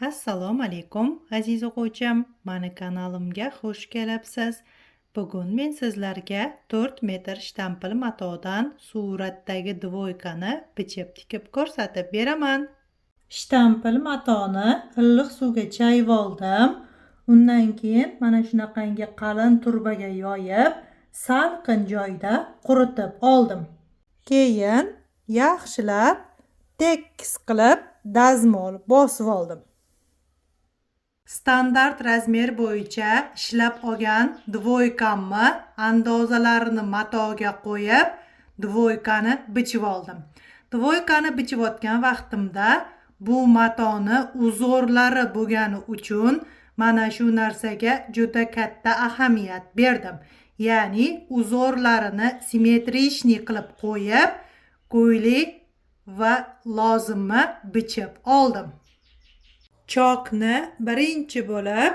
Assalomu alaykum, aziz o'quvchim. Mani kanalimga xush kelibsiz. Bugun men sizlarga 4 metr shtampil matodan suratdagi dvoykani bichib tikib ko'rsatib beraman. Shtampil matoni illiq suvga chayib oldim. Undan keyin mana shunaqangi qalin turbaga yoyib, salqin joyda quritib oldim. Keyin yaxshilab tekis qilib dazmol bosib oldim. Standart razmer bo'yicha ishlab olgan dvoykamni andozalarini matoga qo'yib, dvoykani bichib oldim. Dvoykani bichayotgan vaqtimda bu matoni uzorlari bo'lgani uchun mana shu narsaga juda katta ahamiyat berdim. Ya'ni uzorlarini simmetrичный qilib qo'yib, ko'yli va lozimni bichib oldim. Chokni birinchi bo'lib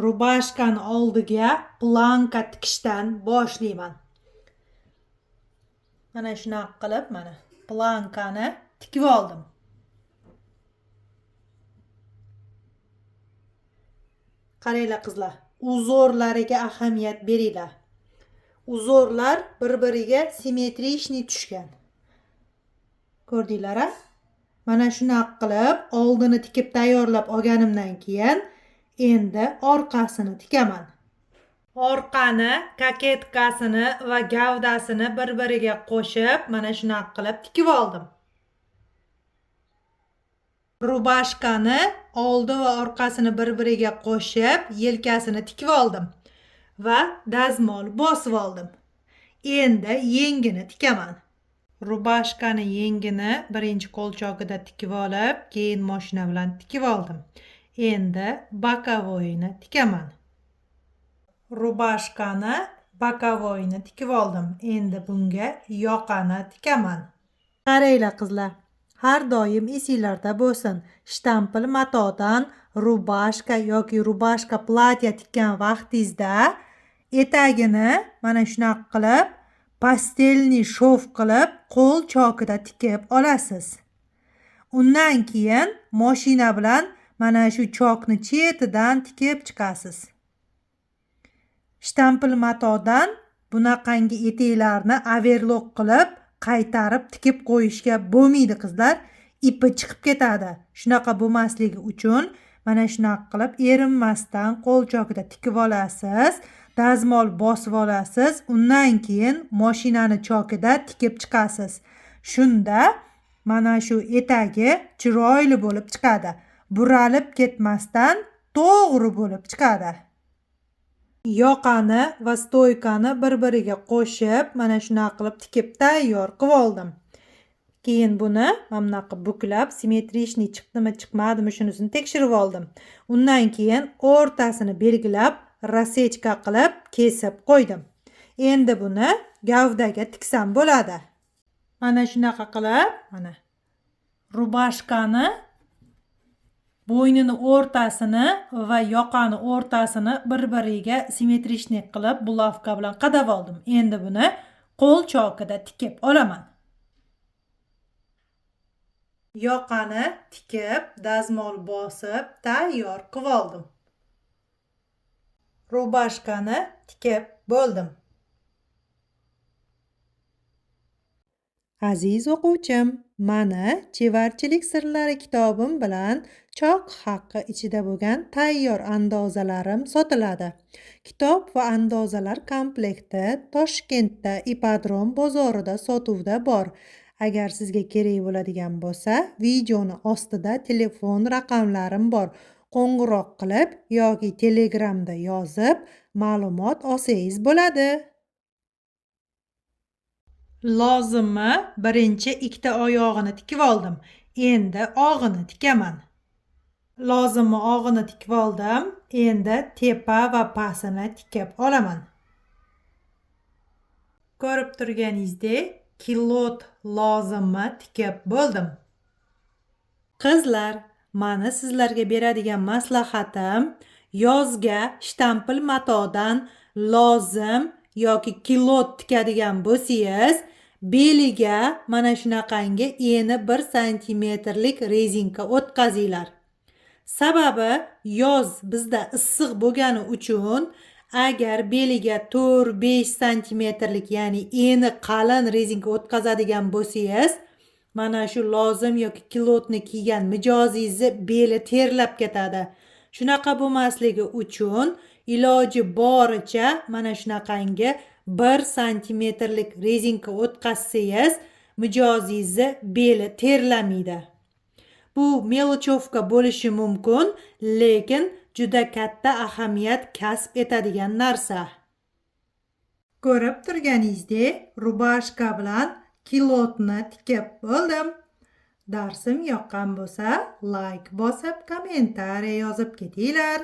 rubashkani oldiga planka tikishdan boshlayman. Mana shunaqa qilib mana plankani tikib oldim. Qaranglar qizlar, uzorlariga ahamiyat beringlar. Uzorlar bir-biriga simmetrичный tushgan. Ko'rdinglar-a? Mana shunaqa qilib oldini tikib tayyorlab olganimdan keyin endi orqasini tikaman. Orqani, kaketkasini va gavdasini bir-biriga qo'shib mana shunaqa qilib tikib oldim. Rubashkani oldi va orqasini bir-biriga qo'shib yelkasini tikib oldim va dazmol bosib oldim. Endi yengini tikaman. Rubashkani yengini birinchi qo'lchog'ida tikib olib, keyin mashina bilan tikib oldim. Endi bokovoyini tikaman. Rubashkani bokovoyini tikib oldim. Endi bunga yoqani tikaman. Qaranglar qizlar, har doim esinglarda bo'lsin. Shtampil matodan rubashka yoki rubashka platya tikkan vaqtingizda etagini mana shunaqa qilib pastelniy shov qilib qo'l chokida tikib olasiz. Undan keyin mashina bilan mana shu chokni chetidan tikib chiqasiz. Shtampil matodan bunaqangi eteklarni overlock qilib qaytarib tikib qo'yishga bo'lmaydi qizlar. Ipi chiqib ketadi. Shunaqa bo'lmasligi uchun mana shunaqa qilib erinmasdan qo'l chokida tikib olasiz. Dazmol bosib olasiz. Undan keyin mashinani chokida tikib chiqasiz. Shunda mana shu etagi chiroyli bo'lib chiqadi. Buralib ketmasdan to'g'ri bo'lib chiqadi. Yoqani va stoykani bir-biriga qo'shib mana shunaqa qilib tikib tayyor qilib oldim. Keyin buni mana bunaqa buklab simmetrичный chiqdimi, chiqmadimi shunisini tekshirib oldim. Undan keyin o'rtasini belgilab rasechka qilib kesib qo'ydim. Endi buni gavdaga tiksam bo'ladi. Mana shunaqa qilib, mana rubashkani bo'ynini o'rtasini va yoqani o'rtasini bir-biriga simmetrичный qilib bulavka bilan qadab oldim. Endi buni qo'l chokida tikib olaman. Yoqani tikib, dazmol bosib tayyor qilib oldim. Rubashkani tikib bo'ldim. Aziz o'quvchim, mana chevarchilik sirlari kitobim bilan chok haqqi ichida bo'lgan tayyor andozalarim sotiladi. Kitob va andozalar komplekti Toshkentda Ipodrom bozorida sotuvda bor. Agar sizga kerak bo'ladigan bo'lsa, videoni ostida telefon raqamlarim bor. Qo'ng'iroq qilib yoki Telegramda yozib ma'lumot olsangiz bo'ladi. Lozimni birinchi ikkita oyog'ini tikib oldim. Endi og'ini tikaman. Lozimni og'ini tikib oldim. Endi tepa va pastini tikib olaman. Ko'rib turganingizdek, kilot lozimni tikib bo'ldim. Qizlar, mani sizlarga beradigan maslahatim, yozga shtampil matodan lozim yoki kilot tikadigan bo'lsangiz, beliga mana shunaqangi eni 1 santimetrlik rezinka o'tkazinglar. Sababi yoz bizda issiq bo'lgani uchun agar beliga 4-5 santimetrlik, ya'ni eni qalin rezinka o'tkazadigan bo'lsangiz, mana shu lozim yoki kilotni kiygan mijozingizni beli terlab ketadi. Shunaqa bo'lmasligi uchun iloji boricha mana shunaqangi 1 santimetrlik rezinka o'tkazsangiz, mijozingizni beli terlamaydi. Bu melochovka bo'lishi mumkin, lekin juda katta ahamiyat kasb etadigan narsa. Ko'rib turganingizdek, rubashka bilan kilotni tikib bo'ldim. Darsim yoqqan bo'lsa, like bosib, kommentariy yozib ketinglar.